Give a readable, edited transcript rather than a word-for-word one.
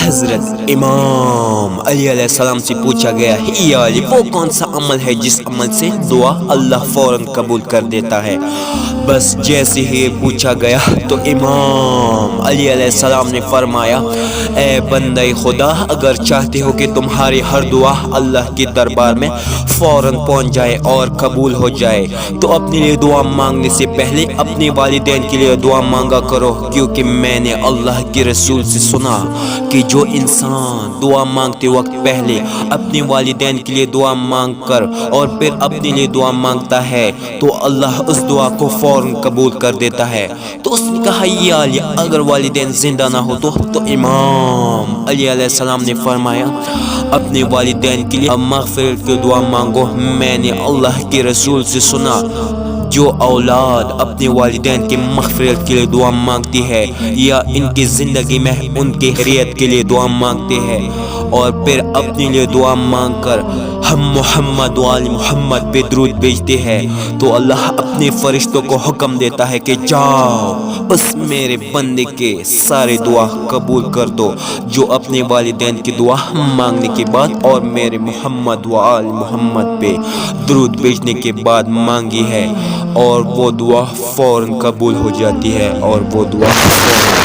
حضرت امام علی علیہ السلام سے پوچھا گیا یا علی وہ کون سا عمل ہے جس عمل سے دعا اللہ فوراً قبول کر دیتا ہے؟ بس جیسے ہی پوچھا گیا تو امام علی علیہ السلام نے فرمایا اے بندہ خدا، اگر چاہتے ہو کہ تمہاری ہر دعا اللہ کے دربار میں فوراً پہنچ جائے اور قبول ہو جائے تو اپنے لیے دعا مانگنے سے پہلے اپنے والدین کے لیے دعا مانگا کرو، کیونکہ میں نے اللہ کے رسول سے سنا کہ جو انسان دعا مانگتے وقت پہلے اپنے والدین کے لیے دعا مانگ کر اور پھر اپنے لیے دعا مانگتا ہے تو اللہ اس دعا کو فوراً قبول کر دیتا ہے۔ تو اس نے کہا یا علی، اگر والدین زندہ نہ ہو تو امام علی علیہ السلام نے فرمایا اپنے والدین کے لیے مغفرت کی دعا مانگو، میں نے اللہ کے رسول سے سنا جو اولاد اپنے والدین کی مغفرت کے لیے دعا مانگتی ہے یا ان کی زندگی میں ان کی خیریت کے لیے دعا مانگتے ہیں اور پھر اپنے لیے دعا مانگ کر ہم محمد و آل محمد پہ درود بھیجتے ہیں تو اللہ اپنے فرشتوں کو حکم دیتا ہے کہ جاؤ اس میرے بندے کے سارے دعا قبول کر دو جو اپنے والدین کی دعا مانگنے کے بعد اور میرے محمد و آل محمد پہ درود بھیجنے کے بعد مانگی ہے، اور وہ دعا فوراً قبول ہو جاتی ہے اور وہ دعا فوراً